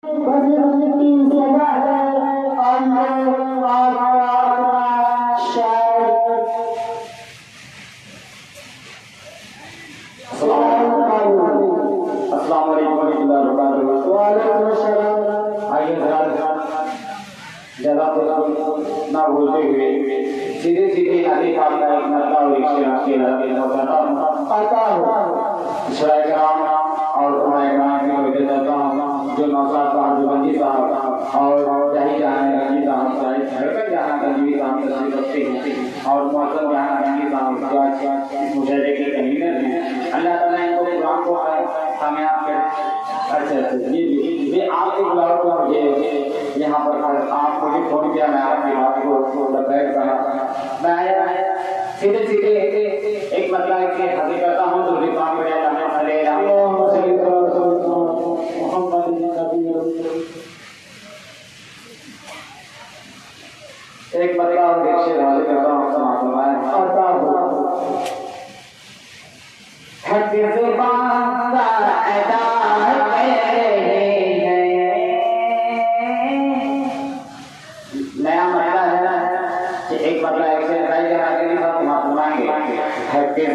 ना बोलते हुए सीधे सीधे आगे का एक मरता और रिक्शे आके लगे आता हूँ और की वजह देता हूँ जो नौसाद साहब जो बंजी साहब और यही जहाँ रंजी साहब जहाँ रंजी साहब तस्वीर रखते हैं और मौसम जहाँ रंजी साहब मुझे देखे कहीं न अल्लाह ताला इनको कुरान को कामयाब करे। अच्छा ये आपके बुलाओ तो मुझे यहाँ पर आप मुझे फोन किया, मैं आपकी बात को बैठ रहा मैं आया सीधे सीधे एक मतलब के हाजिर करता हूँ तो काम कर एक मतलब और हाजिर करता हूँ नया मतलब है कि एक मतलब ऐसे राय जहाँ के लिए हम सुनाएंगे है कि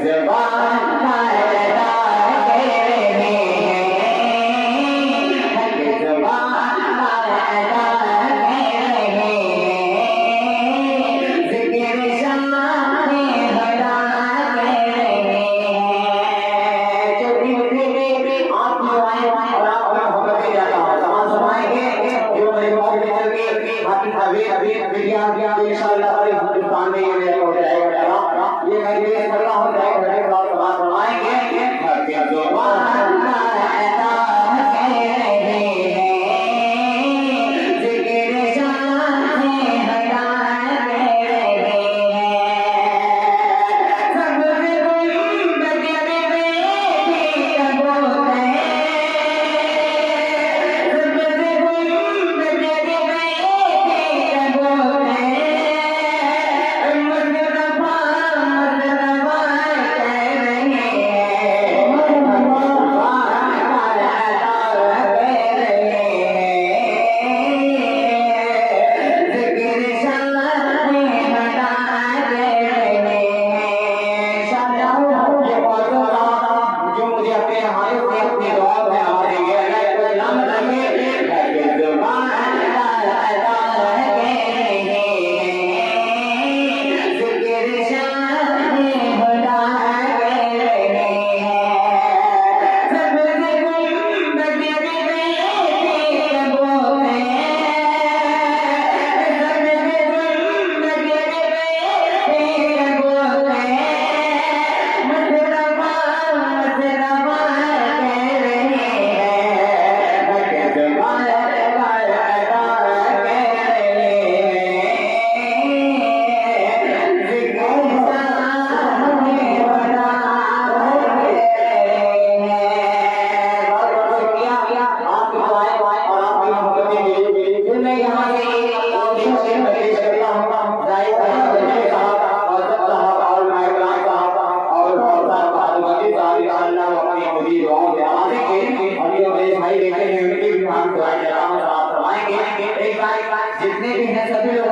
जितने भी हैं सभी